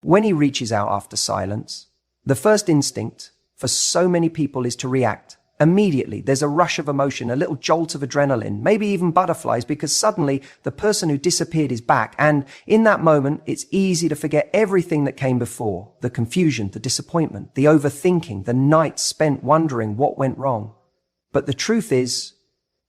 When he reaches out after silence, the first instinct for so many people is to react. Immediately, there's a rush of emotion, a little jolt of adrenaline, maybe even butterflies, because suddenly the person who disappeared is back. And in that moment, it's easy to forget everything that came before: the confusion, the disappointment, the overthinking, the nights spent wondering what went wrong. But the truth is,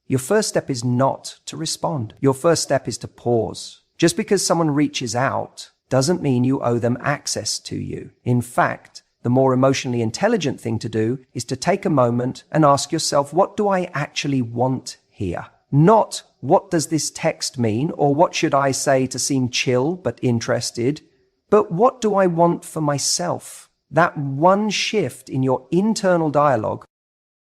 your first step is not to respond. Your first step is to pause. Just because someone reaches out doesn't mean you owe them access to you. In fact, the more emotionally intelligent thing to do is to take a moment and ask yourself, what do I actually want here? Not what does this text mean, or what should I say to seem chill but interested, but what do I want for myself? That one shift in your internal dialogue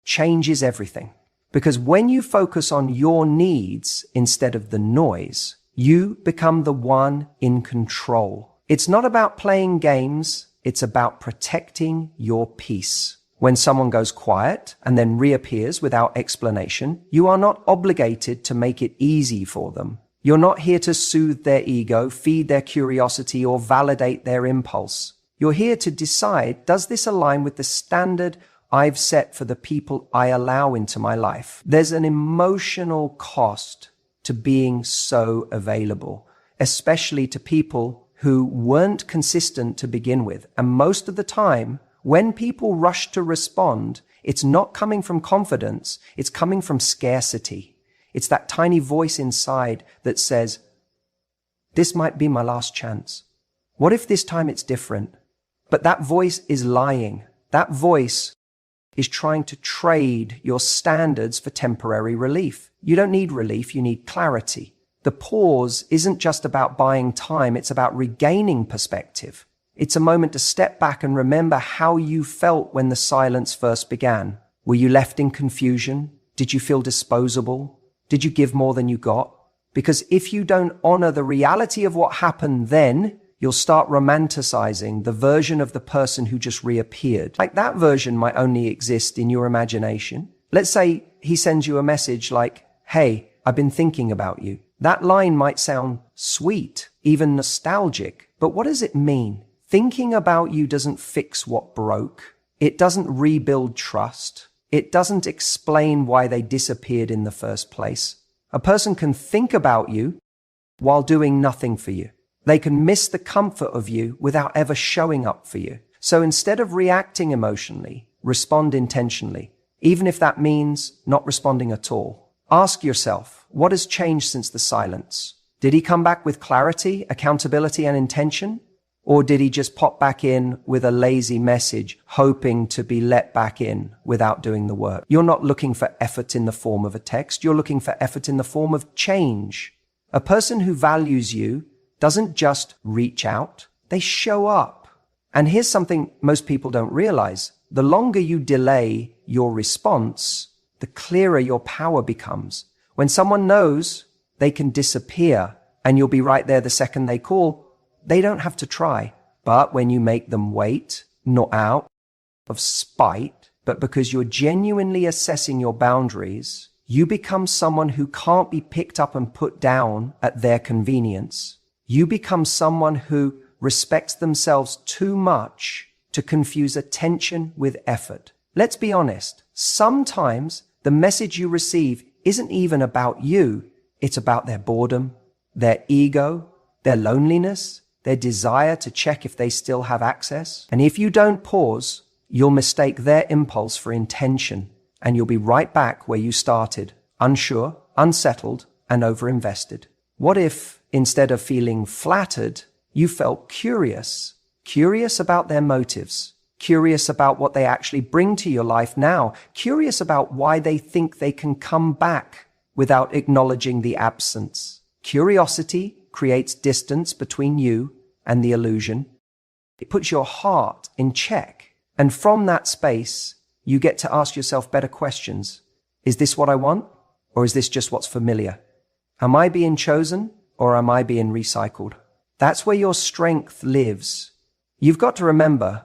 changes everything. Because when you focus on your needs instead of the noise, you become the one in control. It's not about playing games. It's about protecting your peace. When someone goes quiet and then reappears without explanation, you are not obligated to make it easy for them. You're not here to soothe their ego, feed their curiosity, or validate their impulse. You're here to decide, does this align with the standard I've set for the people I allow into my life? There's an emotional cost to being so available, especially to people who weren't consistent to begin with. And most of the time, when people rush to respond, it's not coming from confidence, it's coming from scarcity. It's that tiny voice inside that says, this might be my last chance. What if this time it's different? But that voice is lying. That voice is trying to trade your standards for temporary relief. You don't need relief, you need clarity. The pause isn't just about buying time, it's about regaining perspective. It's a moment to step back and remember how you felt when the silence first began. Were you left in confusion? Did you feel disposable? Did you give more than you got? Because if you don't honor the reality of what happened then, you'll start romanticizing the version of the person who just reappeared. Like that version might only exist in your imagination. Let's say he sends you a message like, hey, I've been thinking about you. That line might sound sweet, even nostalgic, but what does it mean? Thinking about you doesn't fix what broke. It doesn't rebuild trust. It doesn't explain why they disappeared in the first place. A person can think about you while doing nothing for you. They can miss the comfort of you without ever showing up for you. So instead of reacting emotionally, respond intentionally, even if that means not responding at all. Ask yourself, what has changed since the silence? Did he come back with clarity, accountability, and intention? Or did he just pop back in with a lazy message, hoping to be let back in without doing the work? You're not looking for effort in the form of a text. You're looking for effort in the form of change. A person who values you doesn't just reach out, they show up. And here's something most people don't realize. The longer you delay your response, the clearer your power becomes. When someone knows they can disappear and you'll be right there the second they call, they don't have to try. But when you make them wait, not out of spite, but because you're genuinely assessing your boundaries, you become someone who can't be picked up and put down at their convenience. You become someone who respects themselves too much to confuse attention with effort. Let's be honest. Sometimes the message you receive isn't even about you. It's about their boredom, their ego, their loneliness, their desire to check if they still have access. And if you don't pause, you'll mistake their impulse for intention, and you'll be right back where you started, unsure, unsettled, and overinvested. What if, instead of feeling flattered, you felt curious about their motives, curious about what they actually bring to your life now, curious about why they think they can come back without acknowledging the absence? Curiosity creates distance between you and the illusion. It puts your heart in check. And from that space, you get to ask yourself better questions. Is this what I want? Or is this just what's familiar? Am I being chosen or am I being recycled? That's where your strength lives. You've got to remember,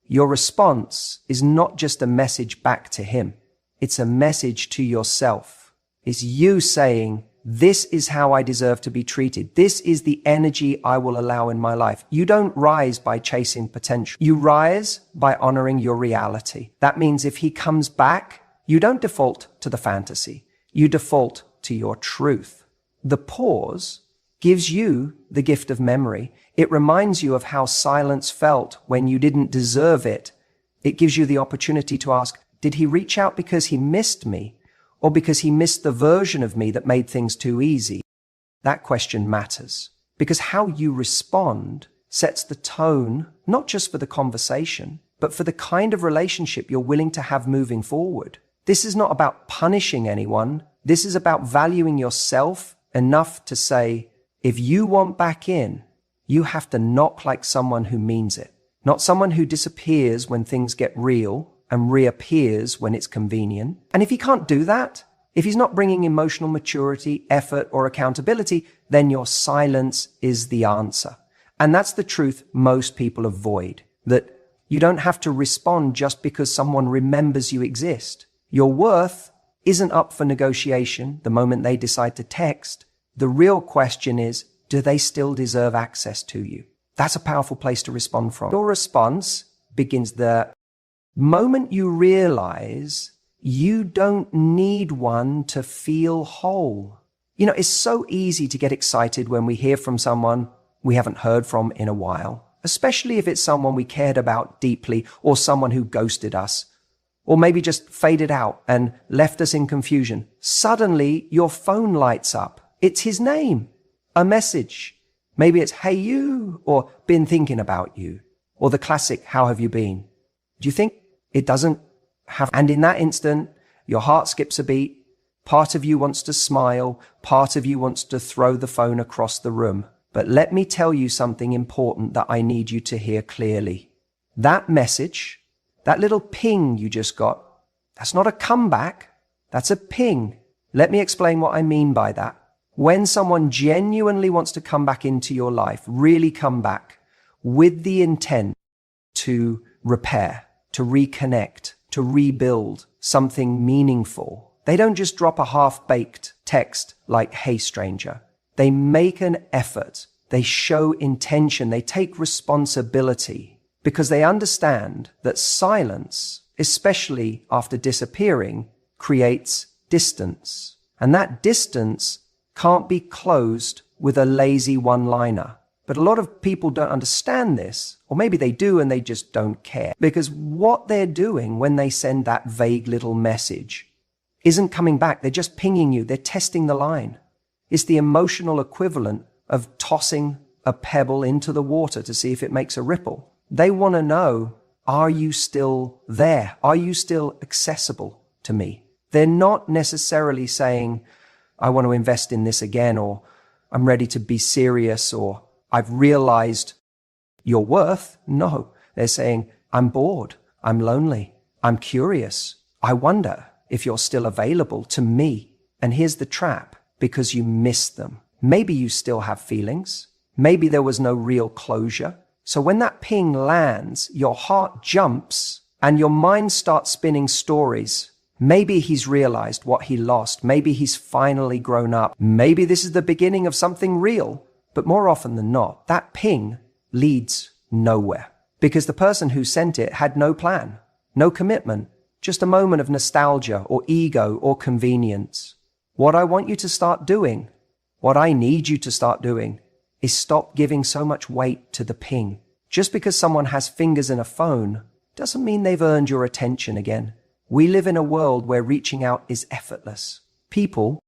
your response is not just a message back to him. It's a message to yourself. It's you saying, this is how I deserve to be treated. This is the energy I will allow in my life. You don't rise by chasing potential. You rise by honoring your reality. That means if he comes back, you don't default to the fantasy. You default to your truth. The pause gives you the gift of memory. It reminds you of how silence felt when you didn't deserve it. It gives you the opportunity to ask, did he reach out because he missed me? Or because he missed the version of me that made things too easy? That question matters, because how you respond sets the tone, not just for the conversation, but for the kind of relationship you're willing to have moving forward. This is not about punishing anyone. This is about valuing yourself enough to say, if you want back in, you have to knock like someone who means it, not someone who disappears when things get real and reappears when it's convenient. And if he can't do that, if he's not bringing emotional maturity, effort, or accountability, then your silence is the answer. And that's the truth most people avoid, that you don't have to respond just because someone remembers you exist. Your worth isn't up for negotiation the moment they decide to text. The real question is, do they still deserve access to you? That's a powerful place to respond from. Your response begins the moment you realize you don't need one to feel whole. You know, it's so easy to get excited when we hear from someone we haven't heard from in a while, especially if it's someone we cared about deeply or someone who ghosted us, or maybe just faded out and left us in confusion. Suddenly, your phone lights up. It's his name, a message. Maybe it's, hey you, or been thinking about you, or the classic, how have you been? Do you think it doesn't have, and in that instant, your heart skips a beat. Part of you wants to smile. Part of you wants to throw the phone across the room. But let me tell you something important that I need you to hear clearly. That message, that little ping you just got, that's not a comeback. That's a ping. Let me explain what I mean by that. When someone genuinely wants to come back into your life, really come back with the intent to repair, to reconnect, to rebuild something meaningful, they don't just drop a half-baked text like, hey stranger. They make an effort. They show intention. They take responsibility because they understand that silence, especially after disappearing, creates distance. And that distance can't be closed with a lazy one-liner. But a lot of people don't understand this, or maybe they do and they just don't care. Because what they're doing when they send that vague little message isn't coming back. They're just pinging you. They're testing the line. It's the emotional equivalent of tossing a pebble into the water to see if it makes a ripple. They want to know, are you still there? Are you still accessible to me? They're not necessarily saying, I want to invest in this again, or I'm ready to be serious, or I've realized your worth. No, they're saying, I'm bored. I'm lonely. I'm curious. I wonder if you're still available to me. And here's the trap, because you missed them. Maybe you still have feelings. Maybe there was no real closure. So when that ping lands, your heart jumps and your mind starts spinning stories. Maybe he's realized what he lost. Maybe he's finally grown up. Maybe this is the beginning of something real. But more often than not, that ping leads nowhere because the person who sent it had no plan, no commitment, just a moment of nostalgia or ego or convenience. What I want you to start doing, what I need you to start doing, is stop giving so much weight to the ping. Just because someone has fingers in a phone doesn't mean they've earned your attention again. We live in a world where reaching out is effortless. People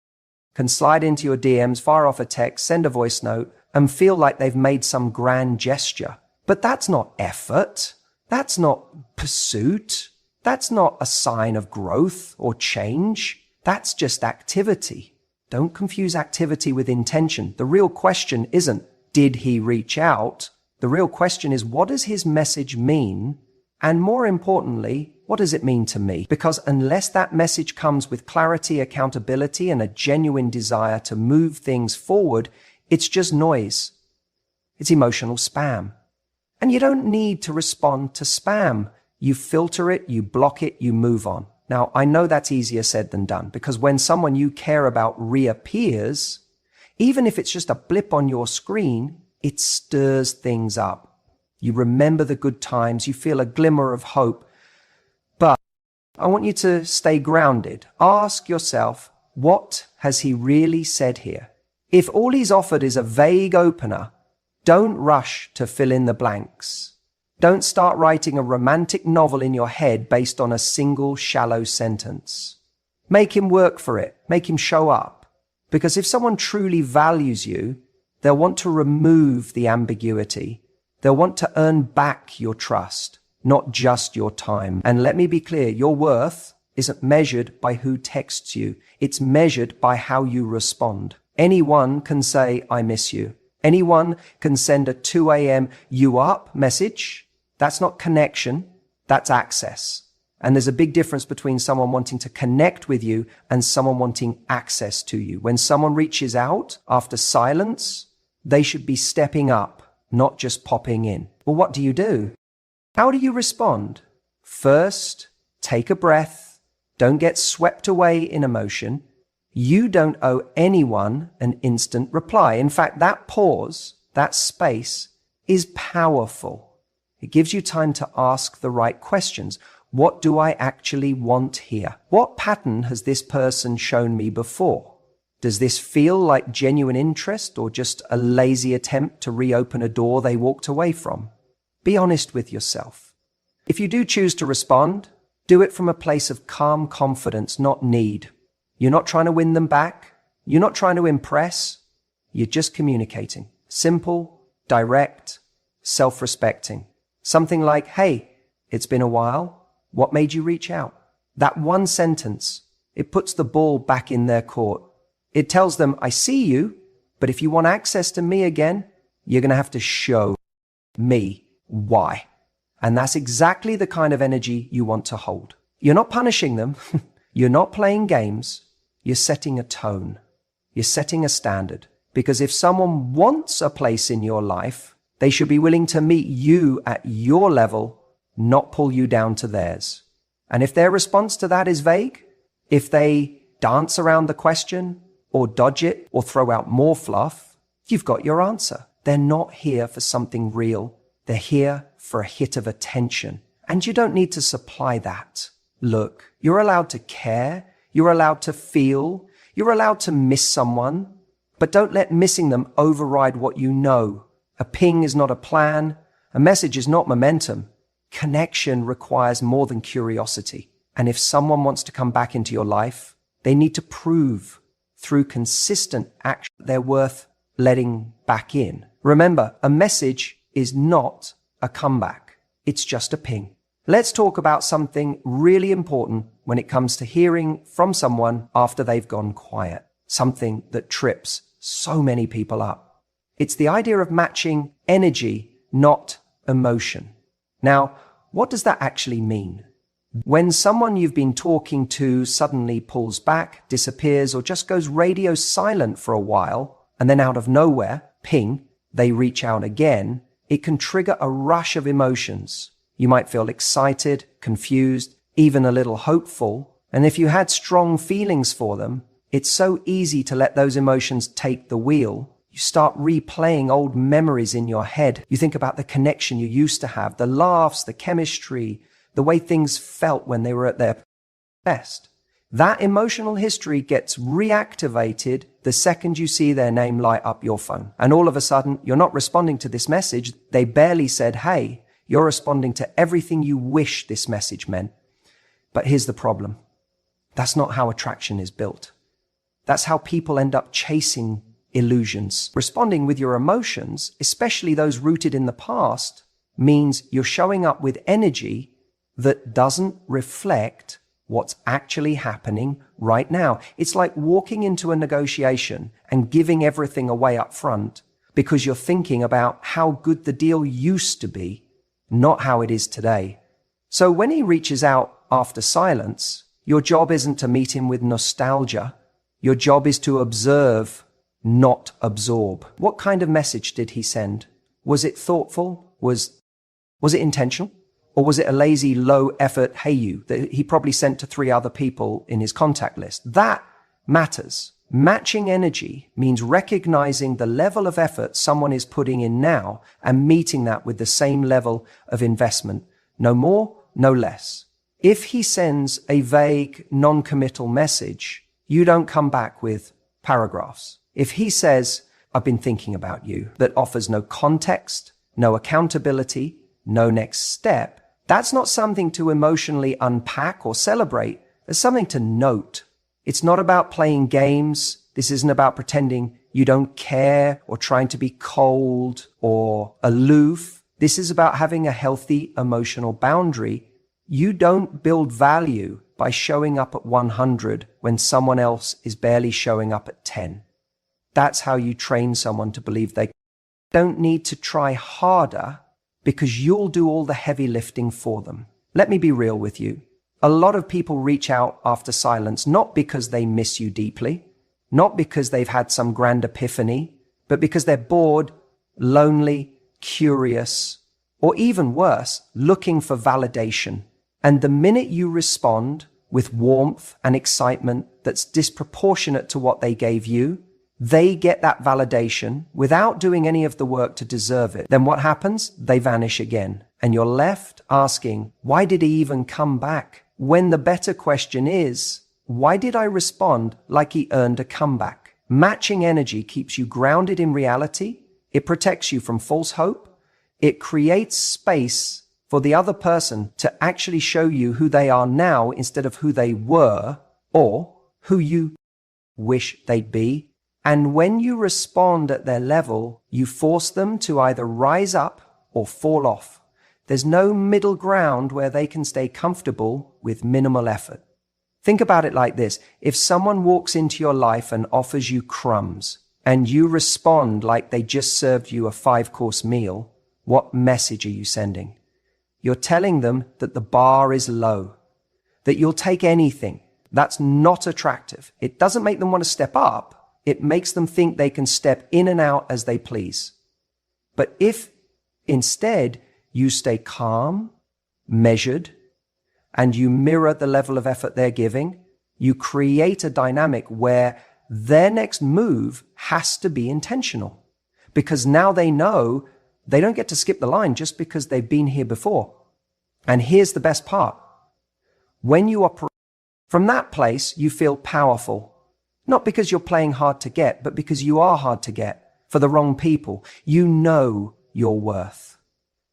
can slide into your DMs, fire off a text, send a voice note, and feel like they've made some grand gesture. But that's not effort. That's not pursuit. That's not a sign of growth or change. That's just activity. Don't confuse activity with intention. The real question isn't, did he reach out? The real question is, what does his message mean? And more importantly, what does it mean to me? Because unless that message comes with clarity, accountability, and a genuine desire to move things forward, it's just noise. It's emotional spam. And you don't need to respond to spam. You filter it, you block it, you move on. Now, I know that's easier said than done, because when someone you care about reappears, even if it's just a blip on your screen, it stirs things up. You remember the good times, you feel a glimmer of hope. But I want you to stay grounded. Ask yourself, what has he really said here? If all he's offered is a vague opener, don't rush to fill in the blanks. Don't start writing a romantic novel in your head based on a single shallow sentence. Make him work for it. Make him show up. Because if someone truly values you, they'll want to remove the ambiguity. They'll want to earn back your trust, not just your time. And let me be clear, your worth isn't measured by who texts you. It's measured by how you respond. Anyone can say, I miss you. Anyone can send a 2 a.m. you up message. That's not connection, that's access. And there's a big difference between someone wanting to connect with you and someone wanting access to you. When someone reaches out after silence, they should be stepping up, not just popping in. Well, what do? How do you respond? First, take a breath. Don't get swept away in emotion. You don't owe anyone an instant reply. In fact, that pause, that space, is powerful. It gives you time to ask the right questions. What do I actually want here? What pattern has this person shown me before? Does this feel like genuine interest or just a lazy attempt to reopen a door they walked away from? Be honest with yourself. If you do choose to respond, do it from a place of calm confidence, not need. You're not trying to win them back. You're not trying to impress. You're just communicating. Simple, direct, self-respecting. Something like, hey, it's been a while. What made you reach out? That one sentence, it puts the ball back in their court. It tells them, I see you, but if you want access to me again, you're going to have to show me why. And that's exactly the kind of energy you want to hold. You're not punishing them. You're not playing games. You're setting a tone. You're setting a standard. Because if someone wants a place in your life, they should be willing to meet you at your level, not pull you down to theirs. And if their response to that is vague, if they dance around the question or dodge it or throw out more fluff, you've got your answer. They're not here for something real. They're here for a hit of attention. And you don't need to supply that. Look, you're allowed to care. You're allowed to feel. You're allowed to miss someone. But don't let missing them override what you know. A ping is not a plan. A message is not momentum. Connection requires more than curiosity. And if someone wants to come back into your life, they need to prove through consistent action they're worth letting back in. Remember, a message is not a comeback. It's just a ping. Let's talk about something really important when it comes to hearing from someone after they've gone quiet. Something that trips so many people up. It's the idea of matching energy, not emotion. Now, what does that actually mean? When someone you've been talking to suddenly pulls back, disappears, or just goes radio silent for a while, and then out of nowhere, ping, they reach out again, it can trigger a rush of emotions. You might feel excited, confused, even a little hopeful. And if you had strong feelings for them, it's so easy to let those emotions take the wheel. You start replaying old memories in your head. You think about the connection you used to have, the laughs, the chemistry, the way things felt when they were at their best. That emotional history gets reactivated the second you see their name light up your phone. And all of a sudden, you're not responding to this message. They barely said, hey, you're responding to everything you wish this message meant. But here's the problem. That's not how attraction is built. That's how people end up chasing illusions. Responding with your emotions, especially those rooted in the past, means you're showing up with energy that doesn't reflect what's actually happening right now. It's like walking into a negotiation and giving everything away up front because you're thinking about how good the deal used to be, not how it is today. So when he reaches out after silence, your job isn't to meet him with nostalgia. Your job is to observe, not absorb. What kind of message did he send? Was it thoughtful? Was it intentional? Or was it a lazy, low-effort hey you that he probably sent to 3 other people in his contact list? That matters. Matching energy means recognizing the level of effort someone is putting in now and meeting that with the same level of investment. No more, no less. If he sends a vague, non-committal message, you don't come back with paragraphs. If he says, I've been thinking about you, that offers no context, no accountability, no next step, that's not something to emotionally unpack or celebrate. It's something to note. It's not about playing games. This isn't about pretending you don't care or trying to be cold or aloof. This is about having a healthy emotional boundary. You don't build value by showing up at 100 when someone else is barely showing up at 10. That's how you train someone to believe they don't need to try harder because you'll do all the heavy lifting for them. Let me be real with you. A lot of people reach out after silence, not because they miss you deeply, not because they've had some grand epiphany, but because they're bored, lonely, curious, or even worse, looking for validation. And the minute you respond with warmth and excitement that's disproportionate to what they gave you, they get that validation without doing any of the work to deserve it. Then what happens? They vanish again. And you're left asking, why did he even come back? When the better question is, why did I respond like he earned a comeback? Matching energy keeps you grounded in reality. It protects you from false hope. It creates space for the other person to actually show you who they are now instead of who they were or who you wish they'd be. And when you respond at their level, you force them to either rise up or fall off. There's no middle ground where they can stay comfortable with minimal effort. Think about it like this. If someone walks into your life and offers you crumbs and you respond like they just served you a 5-course meal, what message are you sending? You're telling them that the bar is low, that you'll take anything. That's not attractive. It doesn't make them want to step up. It makes them think they can step in and out as they please. But if instead you stay calm, measured, and you mirror the level of effort they're giving, you create a dynamic where their next move has to be intentional. Because now they know they don't get to skip the line just because they've been here before. And here's the best part. When you operate from that place, you feel powerful. Not because you're playing hard to get, but because you are hard to get for the wrong people. You know your worth.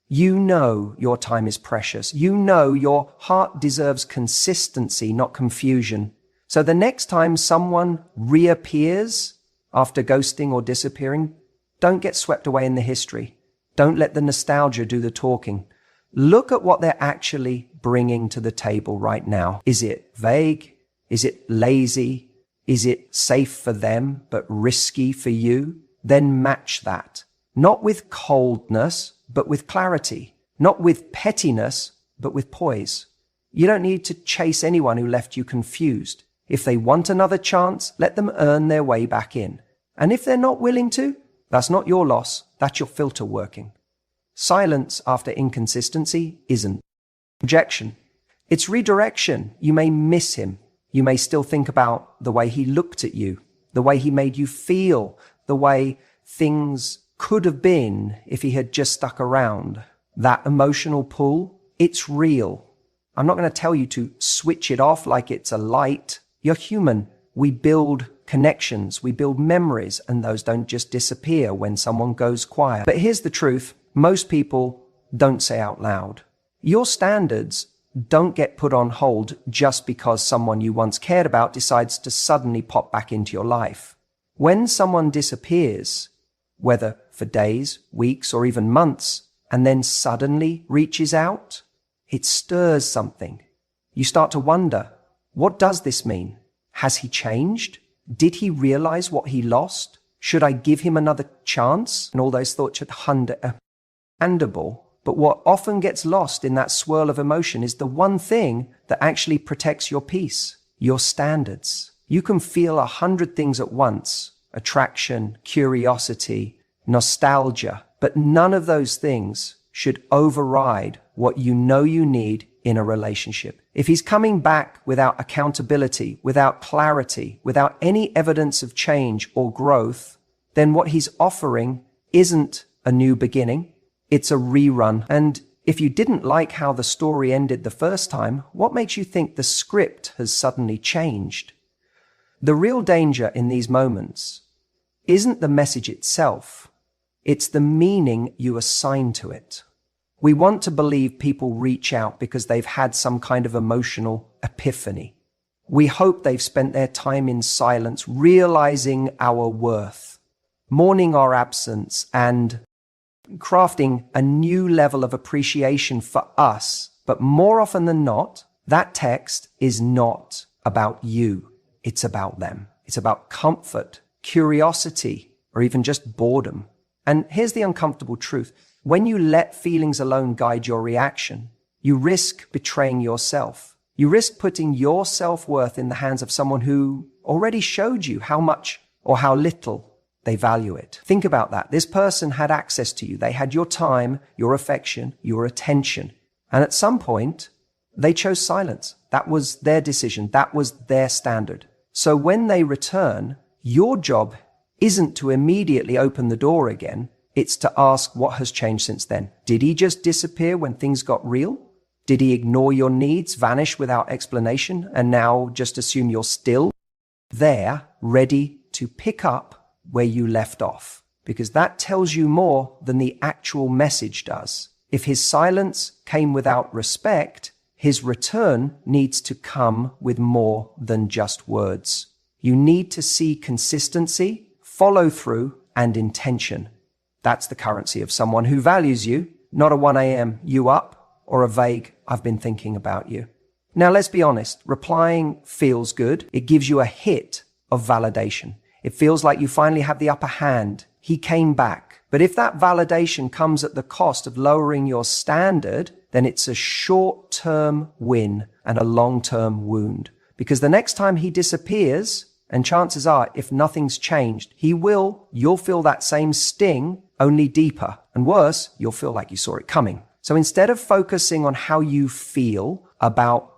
You know your time is precious. You know your heart deserves consistency, not confusion. So the next time someone reappears after ghosting or disappearing, don't get swept away in the history. Don't let the nostalgia do the talking. Look at what they're actually bringing to the table right now. Is it vague? Is it lazy? Is it safe for them, but risky for you? Then match that. Not with coldness, but with clarity. Not with pettiness, but with poise. You don't need to chase anyone who left you confused. If they want another chance, let them earn their way back in. And if they're not willing to, that's not your loss. That's your filter working. Silence after inconsistency isn't rejection. It's redirection. You may miss him. You may still think about the way he looked at you, the way he made you feel, the way things could have been if he had just stuck around. That emotional pull, it's real. I'm not going to tell you to switch it off like it's a light. You're human. We build connections, we build memories, and those don't just disappear when someone goes quiet. But here's the truth. Most people don't say out loud. Your standards don't get put on hold just because someone you once cared about decides to suddenly pop back into your life. When someone disappears, whether for days, weeks, or even months, and then suddenly reaches out, it stirs something. You start to wonder, what does this mean? Has he changed? Did he realize what he lost? Should I give him another chance? And all those thoughts are understandable. But what often gets lost in that swirl of emotion is the one thing that actually protects your peace, your standards. You can feel 100 things at once: attraction, curiosity, nostalgia, but none of those things should override what you know you need in a relationship. If he's coming back without accountability, without clarity, without any evidence of change or growth, then what he's offering isn't a new beginning. It's a rerun. And if you didn't like how the story ended the first time, what makes you think the script has suddenly changed? The real danger in these moments isn't the message itself. It's the meaning you assign to it. We want to believe people reach out because they've had some kind of emotional epiphany. We hope they've spent their time in silence, realizing our worth, mourning our absence, and crafting a new level of appreciation for us. But more often than not, that text is not about you. It's about them. It's about comfort, curiosity, or even just boredom. And here's the uncomfortable truth. When you let feelings alone guide your reaction, you risk betraying yourself. You risk putting your self-worth in the hands of someone who already showed you how much or how little they value it. Think about that. This person had access to you. They had your time, your affection, your attention. And at some point, they chose silence. That was their decision. That was their standard. So when they return, your job isn't to immediately open the door again. It's to ask what has changed since then. Did he just disappear when things got real? Did he ignore your needs, vanish without explanation, and now just assume you're still there, ready to pick up where you left off? Because that tells you more than the actual message does. If his silence came without respect, his return needs to come with more than just words. You need to see consistency, follow through, and intention. That's the currency of someone who values you, not a 1 a.m. you up or a vague I've been thinking about you. Now, let's be honest. Replying feels good. It gives you a hit of validation. It feels like you finally have the upper hand. He came back. But if that validation comes at the cost of lowering your standard, then it's a short-term win and a long-term wound. Because the next time he disappears, and chances are, if nothing's changed, you'll feel that same sting, only deeper. And worse, you'll feel like you saw it coming. So instead of focusing on how you feel about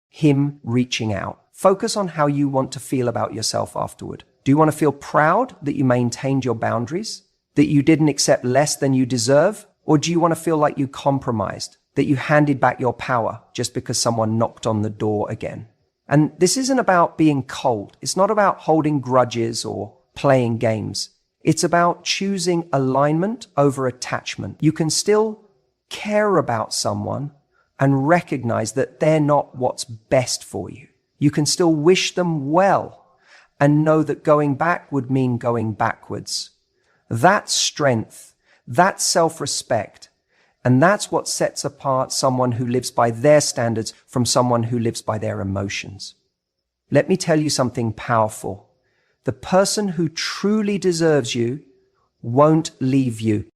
him reaching out, focus on how you want to feel about yourself afterward. Do you want to feel proud that you maintained your boundaries, that you didn't accept less than you deserve? Or do you want to feel like you compromised, that you handed back your power just because someone knocked on the door again? And this isn't about being cold. It's not about holding grudges or playing games. It's about choosing alignment over attachment. You can still care about someone and recognize that they're not what's best for you. You can still wish them well and know that going back would mean going backwards. That's strength. That's self-respect. And that's what sets apart someone who lives by their standards from someone who lives by their emotions. Let me tell you something powerful. The person who truly deserves you won't leave you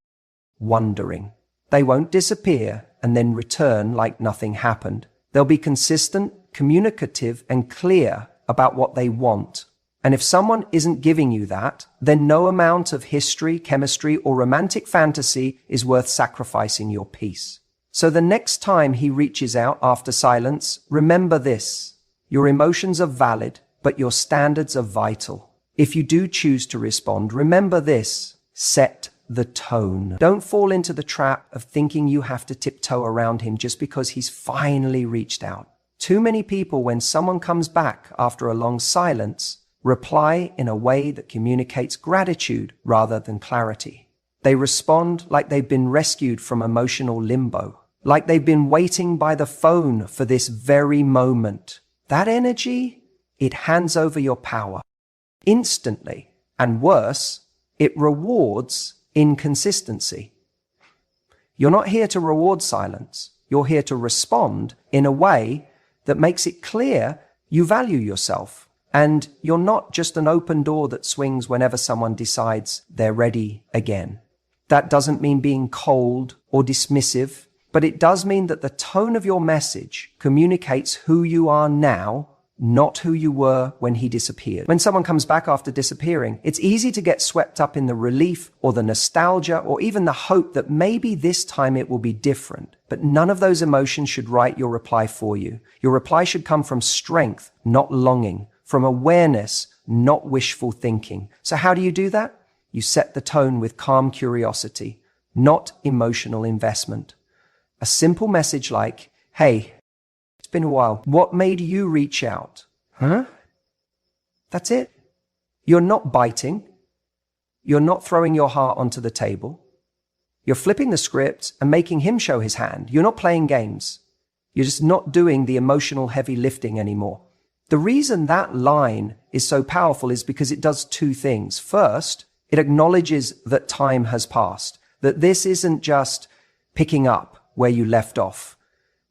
wondering. They won't disappear and then return like nothing happened. They'll be consistent, communicative, and clear about what they want. And if someone isn't giving you that, then no amount of history, chemistry, or romantic fantasy is worth sacrificing your peace. So the next time he reaches out after silence, remember this. Your emotions are valid, but your standards are vital. If you do choose to respond, remember this. Set the tone. Don't fall into the trap of thinking you have to tiptoe around him just because he's finally reached out. Too many people, when someone comes back after a long silence, reply in a way that communicates gratitude rather than clarity. They respond like they've been rescued from emotional limbo, like they've been waiting by the phone for this very moment. That energy, it hands over your power instantly. And worse, it rewards inconsistency. You're not here to reward silence. You're here to respond in a way that makes it clear you value yourself. And you're not just an open door that swings whenever someone decides they're ready again. That doesn't mean being cold or dismissive, but it does mean that the tone of your message communicates who you are now not who you were when he disappeared. When someone comes back after disappearing, it's easy to get swept up in the relief or the nostalgia or even the hope that maybe this time it will be different. But none of those emotions should write your reply for you. Your reply should come from strength, not longing, from awareness, not wishful thinking. So how do you do that? You set the tone with calm curiosity, not emotional investment. A simple message like, hey, it's been a while. What made you reach out? Huh? That's it. You're not biting. You're not throwing your heart onto the table. You're flipping the script and making him show his hand. You're not playing games. You're just not doing the emotional heavy lifting anymore. The reason that line is so powerful is because it does two things. First, it acknowledges that time has passed, that this isn't just picking up where you left off,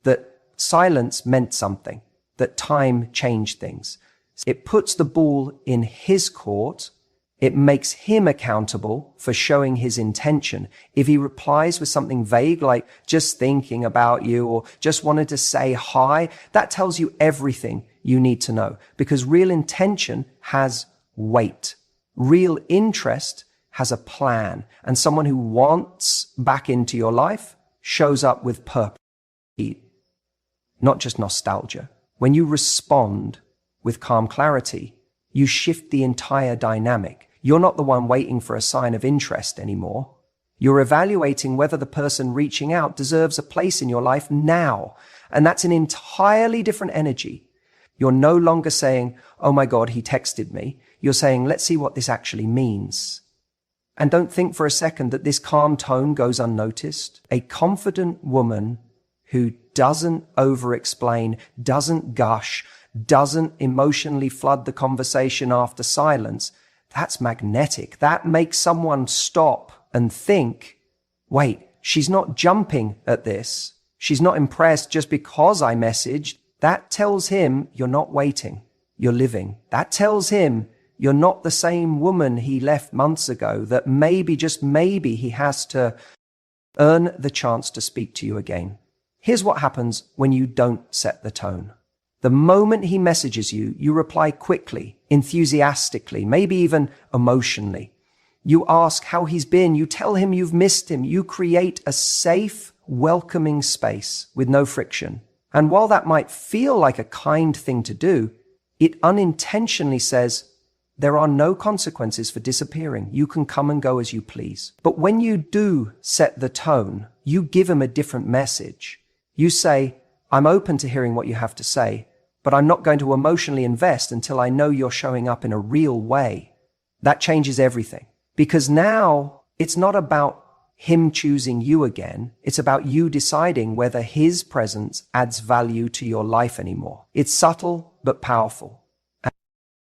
that silence meant something, that time changed things. It puts the ball in his court. It makes him accountable for showing his intention. If he replies with something vague like just thinking about you or just wanted to say hi, that tells you everything you need to know, because real intention has weight. Real interest has a plan, and someone who wants back into your life shows up with purpose, not just nostalgia. When you respond with calm clarity, you shift the entire dynamic. You're not the one waiting for a sign of interest anymore. You're evaluating whether the person reaching out deserves a place in your life now. And that's an entirely different energy. You're no longer saying, oh my God, he texted me. You're saying, let's see what this actually means. And don't think for a second that this calm tone goes unnoticed. A confident woman who doesn't over-explain, doesn't gush, doesn't emotionally flood the conversation after silence, that's magnetic. That makes someone stop and think, wait, she's not jumping at this. She's not impressed just because I messaged. That tells him you're not waiting, you're living. That tells him you're not the same woman he left months ago, that maybe, just maybe, he has to earn the chance to speak to you again. Here's what happens when you don't set the tone. The moment he messages you, you reply quickly, enthusiastically, maybe even emotionally. You ask how he's been. You tell him you've missed him. You create a safe, welcoming space with no friction. And while that might feel like a kind thing to do, it unintentionally says, there are no consequences for disappearing. You can come and go as you please. But when you do set the tone, you give him a different message. You say, I'm open to hearing what you have to say, but I'm not going to emotionally invest until I know you're showing up in a real way. That changes everything, because now it's not about him choosing you again. It's about you deciding whether his presence adds value to your life anymore. It's subtle but powerful. And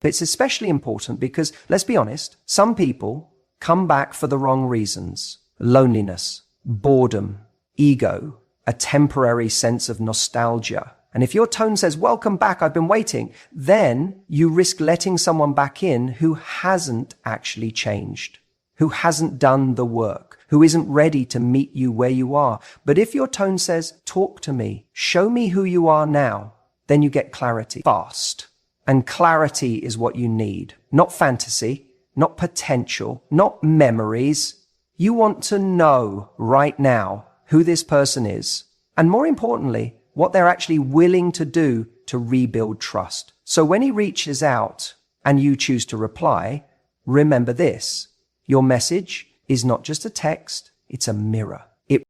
it's especially important because, let's be honest, some people come back for the wrong reasons. Loneliness, boredom, ego, a temporary sense of nostalgia. And if your tone says, welcome back, I've been waiting, then you risk letting someone back in who hasn't actually changed, who hasn't done the work, who isn't ready to meet you where you are. But if your tone says, talk to me, show me who you are now, then you get clarity fast. And clarity is what you need. Not fantasy, not potential, not memories. You want to know right now who this person is. And more importantly, what they're actually willing to do to rebuild trust. So when he reaches out and you choose to reply, remember this: your message is not just a text, it's a mirror. It